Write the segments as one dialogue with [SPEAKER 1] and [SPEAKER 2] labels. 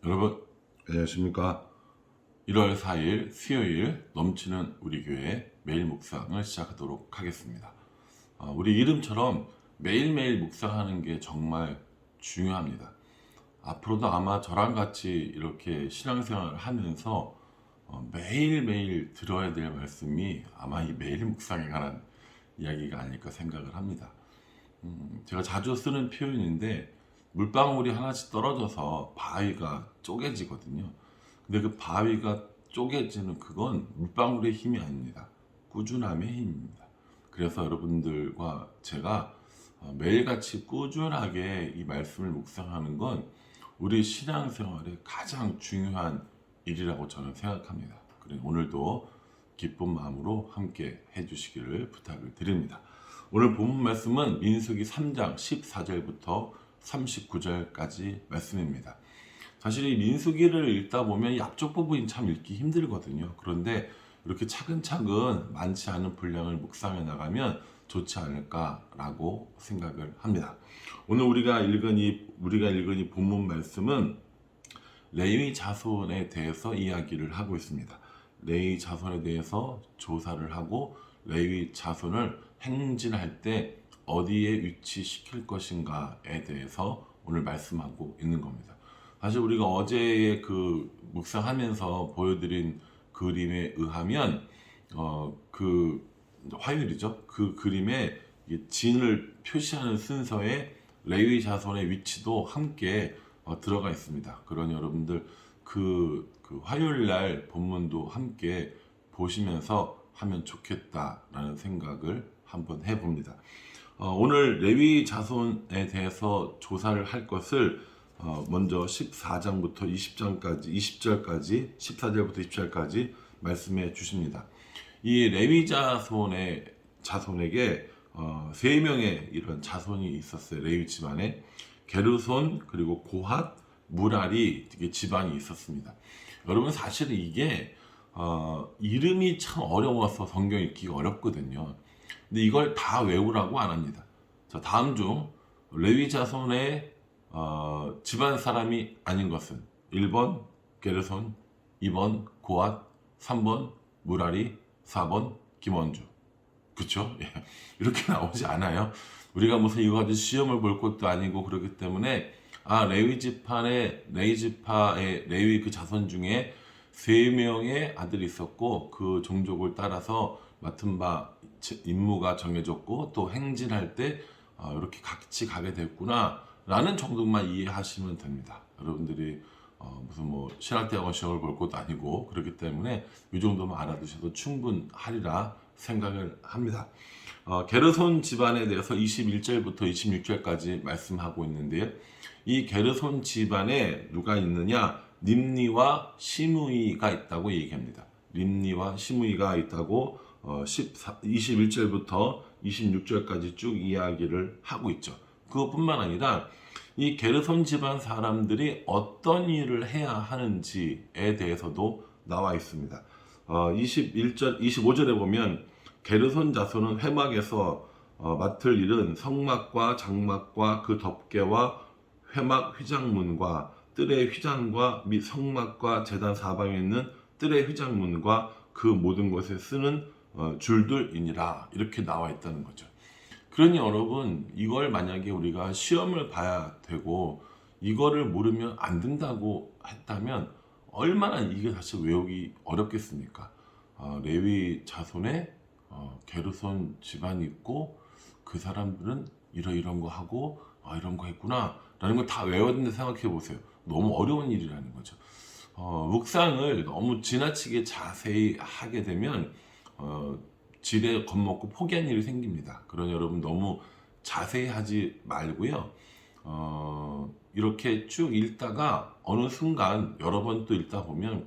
[SPEAKER 1] 여러분 안녕하십니까. 1월 4일 수요일 넘치는 우리 교회 매일 묵상을 시작하도록 하겠습니다. 우리 이름처럼 매일매일 묵상하는 게 정말 중요합니다. 앞으로도 아마 저랑 같이 이렇게 신앙생활을 하면서 매일매일 들어야 될 말씀이 아마 이 매일 묵상에 관한 이야기가 아닐까 생각을 합니다. 제가 자주 쓰는 표현인데 물방울이 하나씩 떨어져서 바위가 쪼개지거든요. 근데 그 바위가 쪼개지는 그건 물방울의 힘이 아닙니다. 꾸준함의 힘입니다. 그래서 여러분들과 제가 매일같이 꾸준하게 이 말씀을 묵상하는 건 우리 신앙생활의 가장 중요한 일이라고 저는 생각합니다. 그래서 오늘도 기쁜 마음으로 함께 해주시기를 부탁을 드립니다. 오늘 본문 말씀은 민수기 3장 14절부터 39절까지 말씀입니다. 사실 이 민수기를 읽다 보면 이 앞쪽 부분이 참 읽기 힘들거든요. 그런데 이렇게 차근차근 많지 않은 분량을 묵상해 나가면 좋지 않을까라고 생각을 합니다. 오늘 우리가 읽은 이 본문 말씀은 레위 자손에 대해서 이야기를 하고 있습니다. 레위 자손에 대해서 조사를 하고 레위 자손을 행진할 때 어디에 위치시킬 것인가에 대해서 오늘 말씀하고 있는 겁니다. 사실 우리가 어제의 그 묵상하면서 보여드린 그림에 의하면 그 화요일이죠. 그 그림에 진을 표시하는 순서에 레위 자손의 위치도 함께 들어가 있습니다. 그러니 여러분들 그 화요일 날 본문도 함께 보시면서 하면 좋겠다라는 생각을 한번 해봅니다. 오늘 레위 자손에 대해서 조사를 할 것을 먼저 14장부터 20절까지 14절부터 20절까지 말씀해 주십니다. 이 레위 자손에게 세 명의 이런 자손이 있었어요. 레위 집안에 게르손 그리고 고핫, 무라리 집안이 있었습니다. 여러분 사실은 이게 이름이 참 어려워서 성경 읽기가 어렵거든요. 근데 이걸 다 외우라고 안 합니다. 자, 다음 중 레위 자손의 집안 사람이 아닌 것은 1번 게르손, 2번 고핫, 3번 무라리, 4번 김원주. 그쵸? 예. 이렇게 나오지 않아요. 우리가 무슨 이거 가지고 시험을 볼 것도 아니고 그렇기 때문에 레위 지파의 레위 그 자손 중에 3명의 아들이 있었고 그 종족을 따라서 맡은 바 임무가 정해졌고 또 행진할 때 이렇게 같이 가게 됐구나 라는 정도만 이해하시면 됩니다. 여러분들이 무슨 뭐 신학대학원 시험을 볼 것도 아니고 그렇기 때문에 이 정도만 알아두셔도 충분하리라 생각을 합니다. 게르손 집안에 대해서 21절부터 26절까지 말씀하고 있는데요. 이 게르손 집안에 누가 있느냐? 림니와 시므이가 있다고 얘기합니다. 림니와 시므이가 있다고 21절부터 26절까지 쭉 이야기를 하고 있죠. 그것뿐만 아니라 이 게르손 집안 사람들이 어떤 일을 해야 하는지에 대해서도 나와 있습니다. 25절에 보면 게르손 자손은 회막에서 맡을 일은 성막과 장막과 그 덮개와 회막 휘장문과 뜰의 휘장과 및 성막과 제단 사방에 있는 뜰의 휘장문과 그 모든 것에 쓰는 줄들이니라 이렇게 나와 있다는 거죠. 그러니 여러분 이걸 만약에 우리가 시험을 봐야 되고 이거를 모르면 안 된다고 했다면 얼마나 이게 사실 외우기 어렵겠습니까? 레위 자손에 게르손 집안이 있고 그 사람들은 이런 거 하고 이런 거 했구나 라는 걸 다 외웠는데 생각해 보세요. 너무 어려운 일이라는 거죠. 묵상을 너무 지나치게 자세히 하게 되면 지레 겁먹고 포기한 일이 생깁니다. 그러니 여러분 너무 자세히 하지 말고요. 이렇게 쭉 읽다가 어느 순간 여러 번 또 읽다 보면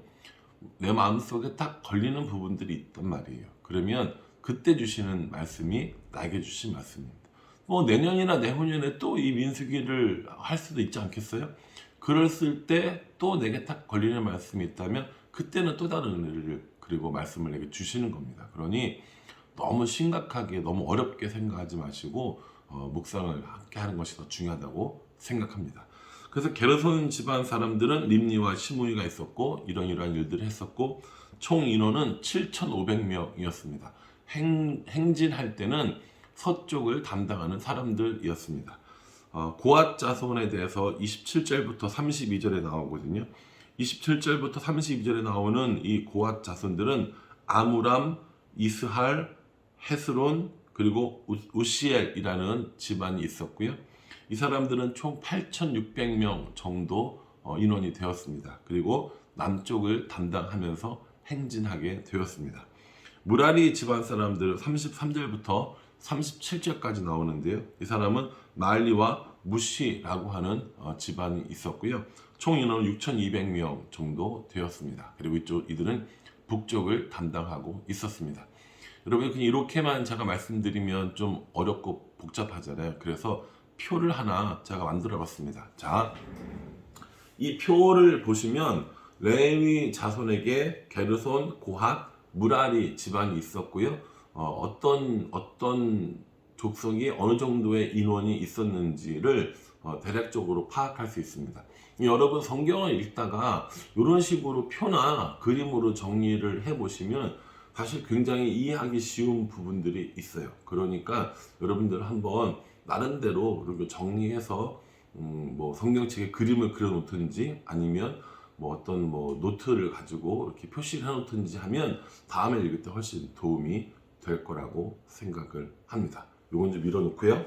[SPEAKER 1] 내 마음속에 딱 걸리는 부분들이 있단 말이에요. 그러면 그때 주시는 말씀이 나에게 주신 말씀입니다. 뭐 내년이나 내후년에 또 이 민수기를 할 수도 있지 않겠어요? 그랬을 때 또 내게 딱 걸리는 말씀이 있다면 그때는 또 다른 은혜를 그리고 말씀을 내게 주시는 겁니다. 그러니 너무 심각하게 너무 어렵게 생각하지 마시고 묵상을 함께 하는 것이 더 중요하다고 생각합니다. 그래서 게르손 집안 사람들은 림니와 시므이가 있었고 이러한 일들을 했었고 총 인원은 7,500명이었습니다. 행진할 때는 서쪽을 담당하는 사람들이었습니다. 고앗 자손에 대해서 27절부터 32절에 나오거든요. 27절부터 32절에 나오는 이 고앗 자손들은 아므람, 이스할, 헤스론 그리고 우시엘이라는 집안이 있었고요. 이 사람들은 총 8,600명 정도 인원이 되었습니다. 그리고 남쪽을 담당하면서 행진하게 되었습니다. 무라리 집안 사람들 33절부터 37절까지 나오는데요. 이 사람은 말리와 무시라고 하는 집안이 있었고요. 총 인원은 6,200명 정도 되었습니다. 그리고 이들은 북쪽을 담당하고 있었습니다. 여러분 이렇게만 제가 말씀드리면 좀 어렵고 복잡하잖아요. 그래서 표를 하나 제가 만들어 봤습니다. 자, 이 표를 보시면 레위 자손에게 게르손, 고핫, 무라리 집안이 있었고요. 어떤 족속이 어느 정도의 인원이 있었는지를 대략적으로 파악할 수 있습니다. 여러분 성경을 읽다가 이런 식으로 표나 그림으로 정리를 해보시면 사실 굉장히 이해하기 쉬운 부분들이 있어요. 그러니까 여러분들 한번 나름대로 이렇게 정리해서 뭐 성경책에 그림을 그려 놓든지 아니면 뭐 어떤 뭐 노트를 가지고 이렇게 표시를 해 놓든지 하면 다음에 읽을 때 훨씬 도움이 될 거라고 생각을 합니다. 요건 좀 밀어놓고요.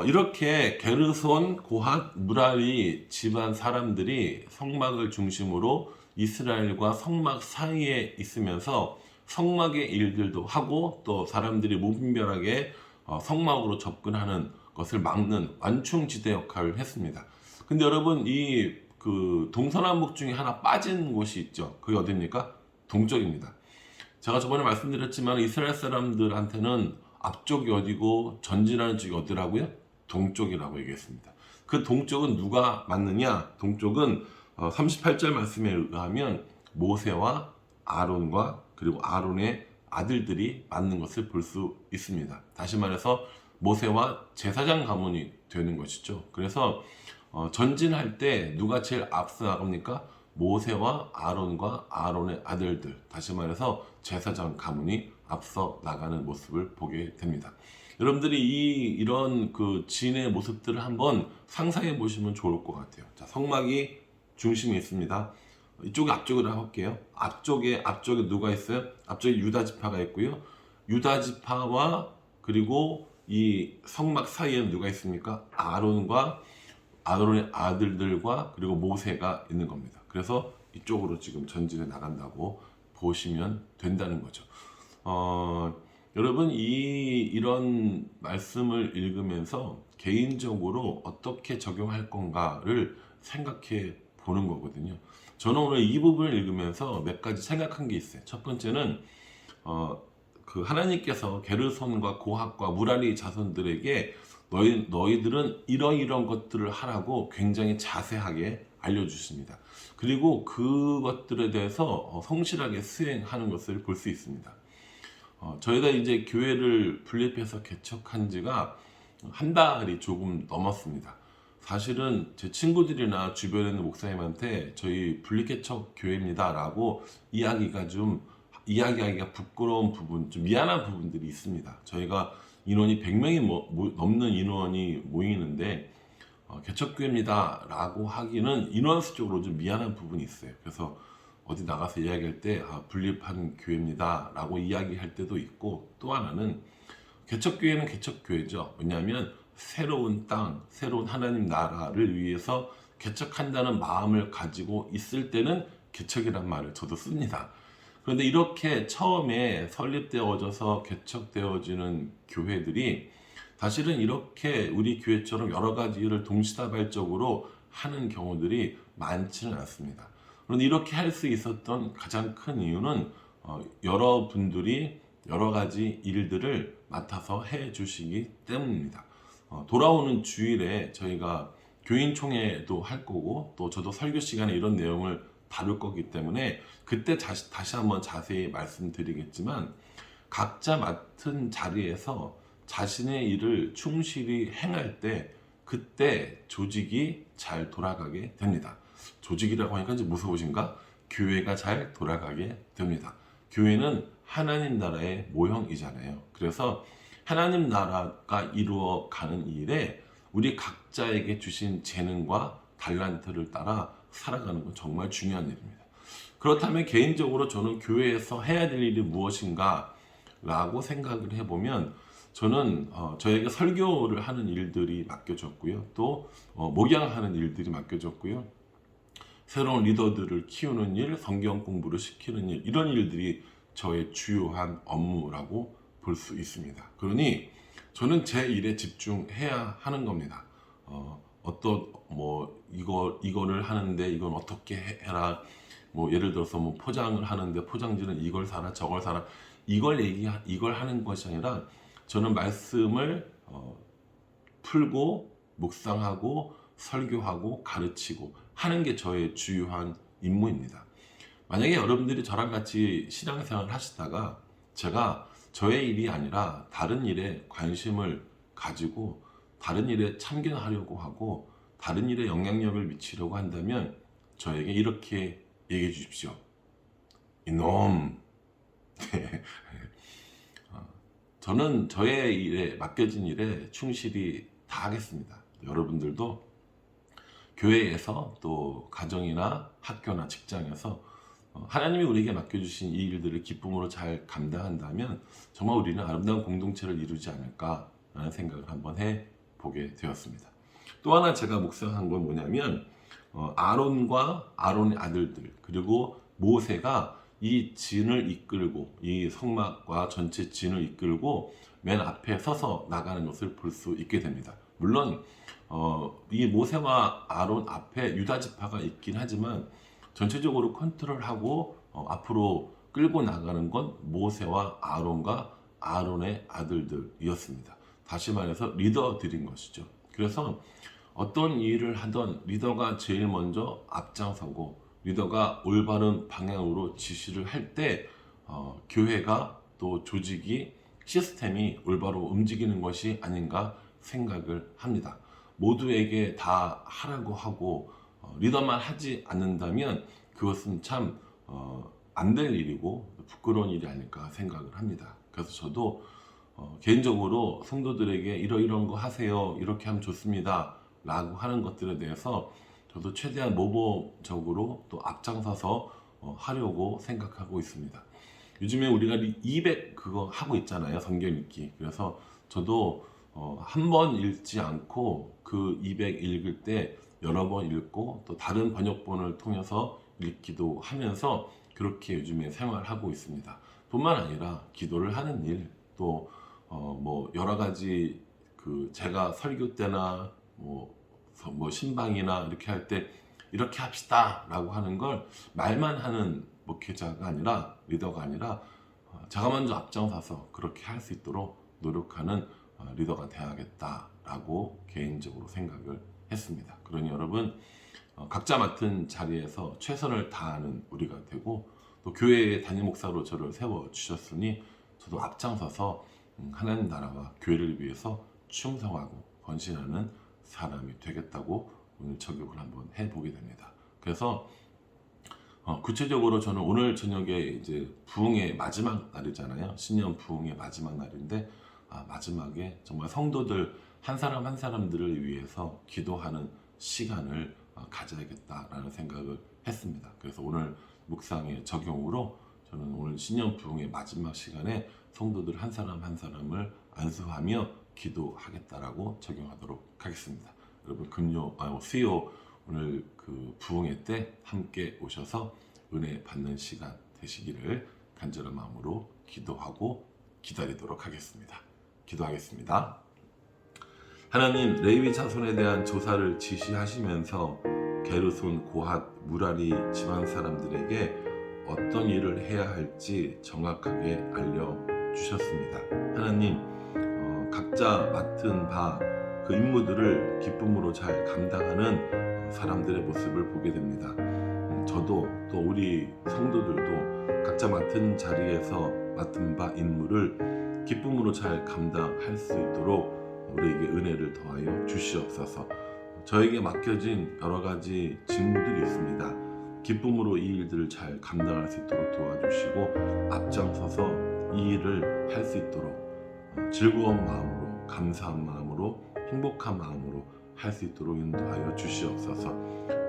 [SPEAKER 1] 이렇게 게르손, 고핫, 무라리 집안 사람들이 성막을 중심으로 이스라엘과 성막 사이에 있으면서 성막의 일들도 하고 또 사람들이 무분별하게 성막으로 접근하는 것을 막는 완충지대 역할을 했습니다. 근데 여러분 그 동서남북 중에 하나 빠진 곳이 있죠. 그게 어디입니까? 동쪽입니다. 제가 저번에 말씀드렸지만 이스라엘 사람들한테는 앞쪽이 어디고 전진하는 쪽이 어디라고요? 동쪽이라고 얘기했습니다. 그 동쪽은 누가 맞느냐? 동쪽은 38절 말씀에 의하면 모세와 아론과 그리고 아론의 아들들이 맞는 것을 볼 수 있습니다. 다시 말해서 모세와 제사장 가문이 되는 것이죠. 그래서 전진할 때 누가 제일 앞서 나갑니까? 모세와 아론과 아론의 아들들, 다시 말해서 제사장 가문이 앞서 나가는 모습을 보게 됩니다. 여러분들이 이런 그 진의 모습들을 한번 상상해 보시면 좋을 것 같아요. 자, 성막이 중심에 있습니다. 이쪽이 앞쪽으로 할게요. 앞쪽에 누가 있어요? 앞쪽에 유다 지파가 있고요. 유다 지파와 그리고 이 성막 사이에는 누가 있습니까? 아론과 아론의 아들들과 그리고 모세가 있는 겁니다. 그래서 이쪽으로 지금 전진해 나간다고 보시면 된다는 거죠. 여러분 이런 말씀을 읽으면서 개인적으로 어떻게 적용할 건가를 생각해 보는 거거든요. 저는 오늘 이 부분을 읽으면서 몇 가지 생각한 게 있어요. 첫 번째는 그 하나님께서 게르손과 고핫과 무라리 자손들에게 너희들은 이런 것들을 하라고 굉장히 자세하게 알려주십니다. 그리고 그것들에 대해서 성실하게 수행하는 것을 볼 수 있습니다. 저희가 이제 교회를 분립해서 개척한 지가 한 달이 조금 넘었습니다. 사실은 제 친구들이나 주변에 있는 목사님한테 저희 분립개척 교회입니다 라고 이야기하기가 부끄러운 부분, 좀 미안한 부분들이 있습니다. 저희가 인원이 100명이 넘는 인원이 모이는데 개척교회입니다 라고 하기는 인원수적으로 좀 미안한 부분이 있어요. 그래서 어디 나가서 이야기할 때 분립한 교회입니다 라고 이야기할 때도 있고, 또 하나는 개척교회는 개척교회죠. 왜냐하면 새로운 땅, 새로운 하나님 나라를 위해서 개척한다는 마음을 가지고 있을 때는 개척이란 말을 저도 씁니다. 그런데 이렇게 처음에 설립되어져서 개척되어지는 교회들이 사실은 이렇게 우리 교회처럼 여러 가지 일을 동시다발적으로 하는 경우들이 많지는 않습니다. 그런데 이렇게 할 수 있었던 가장 큰 이유는 여러분들이 여러 가지 일들을 맡아서 해 주시기 때문입니다. 돌아오는 주일에 저희가 교인총회도 할 거고 또 저도 설교 시간에 이런 내용을 다룰 거기 때문에 그때 다시 한번 자세히 말씀드리겠지만, 각자 맡은 자리에서 자신의 일을 충실히 행할 때 그때 조직이 잘 돌아가게 됩니다. 조직이라고 하니까 이제 무서우신가? 교회가 잘 돌아가게 됩니다. 교회는 하나님 나라의 모형이잖아요. 그래서 하나님 나라가 이루어가는 일에 우리 각자에게 주신 재능과 달란트를 따라 살아가는 건 정말 중요한 일입니다. 그렇다면 개인적으로 저는 교회에서 해야 될 일이 무엇인가 라고 생각을 해보면 저는 저에게 설교를 하는 일들이 맡겨졌고요. 또 목양하는 일들이 맡겨졌고요. 새로운 리더들을 키우는 일, 성경 공부를 시키는 일, 이런 일들이 저의 주요한 업무라고 볼 수 있습니다. 그러니 저는 제 일에 집중해야 하는 겁니다. 이거를 하는데 이건 어떻게 해라. 예를 들어서 포장을 하는데 포장지는 이걸 사라 저걸 사라 이걸 하는 것이 아니라 저는 말씀을 풀고 묵상하고 설교하고 가르치고 하는 게 저의 주요한 임무입니다. 만약에 여러분들이 저랑 같이 신앙생활을 하시다가 제가 저의 일이 아니라 다른 일에 관심을 가지고 다른 일에 참견하려고 하고 다른 일에 영향력을 미치려고 한다면 저에게 이렇게 얘기해 주십시오. 이놈. 저는 저의 일에 맡겨진 일에 충실히 다 하겠습니다. 여러분들도 교회에서 또 가정이나 학교나 직장에서 하나님이 우리에게 맡겨주신 이 일들을 기쁨으로 잘 감당한다면 정말 우리는 아름다운 공동체를 이루지 않을까라는 생각을 한번 해보게 되었습니다. 또 하나 제가 묵상한 건 뭐냐면 아론과 아론의 아들들 그리고 모세가 이 진을 이끌고 이 성막과 전체 진을 이끌고 맨 앞에 서서 나가는 것을 볼 수 있게 됩니다. 물론 이 모세와 아론 앞에 유다 지파가 있긴 하지만 전체적으로 컨트롤하고 앞으로 끌고 나가는 건 모세와 아론과 아론의 아들들이었습니다. 다시 말해서 리더들인 것이죠. 그래서 어떤 일을 하던 리더가 제일 먼저 앞장서고 리더가 올바른 방향으로 지시를 할 때 교회가 또 조직이 시스템이 올바로 움직이는 것이 아닌가 생각을 합니다. 모두에게 다 하라고 하고 리더만 하지 않는다면 그것은 참 안 될 일이고 부끄러운 일이 아닐까 생각을 합니다. 그래서 저도 개인적으로 성도들에게 이런 거 하세요, 이렇게 하면 좋습니다 라고 하는 것들에 대해서 저도 최대한 모범적으로 또 앞장서서 하려고 생각하고 있습니다. 요즘에 우리가 200 그거 하고 있잖아요, 성경 읽기. 그래서 저도 한 번 읽지 않고 그 200 읽을 때 여러 번 읽고 또 다른 번역본을 통해서 읽기도 하면서 그렇게 요즘에 생활하고 있습니다. 뿐만 아니라 기도를 하는 일, 또 여러 가지 제가 설교 때나 신방이나 이렇게 할 때 이렇게 합시다 라고 하는 걸 말만 하는 목회자가 아니라 리더가 아니라 제가 먼저 앞장서서 그렇게 할 수 있도록 노력하는 리더가 되어야겠다라고 개인적으로 생각을 했습니다. 그러니 여러분 각자 맡은 자리에서 최선을 다하는 우리가 되고 또 교회의 담임 목사로 저를 세워주셨으니 저도 앞장서서 하나님 나라와 교회를 위해서 충성하고 헌신하는 사람이 되겠다고 오늘 적용을 한번 해보게 됩니다. 그래서 구체적으로 저는 오늘 저녁에 이제 부흥의 마지막 날이잖아요. 신년 부흥의 마지막 날인데 마지막에 정말 성도들 한 사람 한 사람들을 위해서 기도하는 시간을 가져야겠다라는 생각을 했습니다. 그래서 오늘 묵상의 적용으로 저는 오늘 신년 부흥의 마지막 시간에 성도들 한 사람 한 사람을 안수하며 기도하겠다라고 적용하도록 하겠습니다. 여러분 수요 오늘 그 부흥회 때 함께 오셔서 은혜 받는 시간 되시기를 간절한 마음으로 기도하고 기다리도록 하겠습니다. 기도하겠습니다. 하나님, 레위 자손에 대한 조사를 지시하시면서 게르손, 고핫, 무라리 집안 사람들에게 어떤 일을 해야 할지 정확하게 알려주셨습니다. 하나님, 각자 맡은 바 그 임무들을 기쁨으로 잘 감당하는 사람들의 모습을 보게 됩니다. 저도 또 우리 성도들도 각자 맡은 자리에서 맡은 바 임무를 기쁨으로 잘 감당할 수 있도록 우리에게 은혜를 더하여 주시옵소서. 저에게 맡겨진 여러 가지 직무들이 있습니다. 기쁨으로 이 일들을 잘 감당할 수 있도록 도와주시고 앞장서서 이 일을 할 수 있도록 즐거운 마음으로, 감사한 마음으로, 행복한 마음으로 할 수 있도록 인도하여 주시옵소서.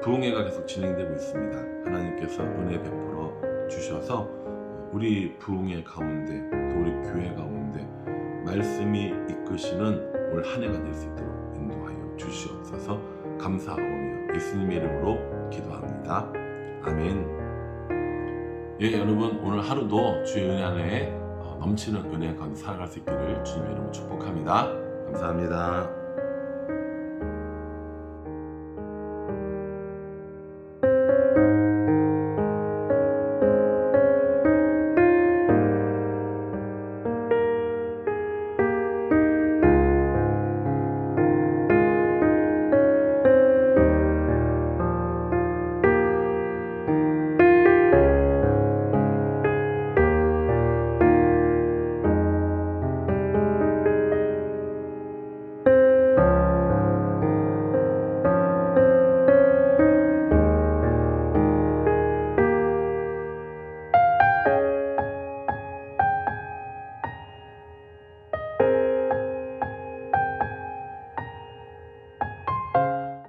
[SPEAKER 1] 부흥회가 계속 진행되고 있습니다. 하나님께서 은혜 베풀어 주셔서 우리 부흥회 가운데 또 우리 교회 가운데 말씀이 이끄시는 올 한 해가 될 수 있도록 인도하여 주시옵소서. 감사하오며 예수님의 이름으로 기도합니다. 아멘. 예, 여러분 오늘 하루도 주의 은혜 안에 넘치는 은혜 가운데 살아갈 수 있기를 주님의 이름으로 축복합니다. 감사합니다.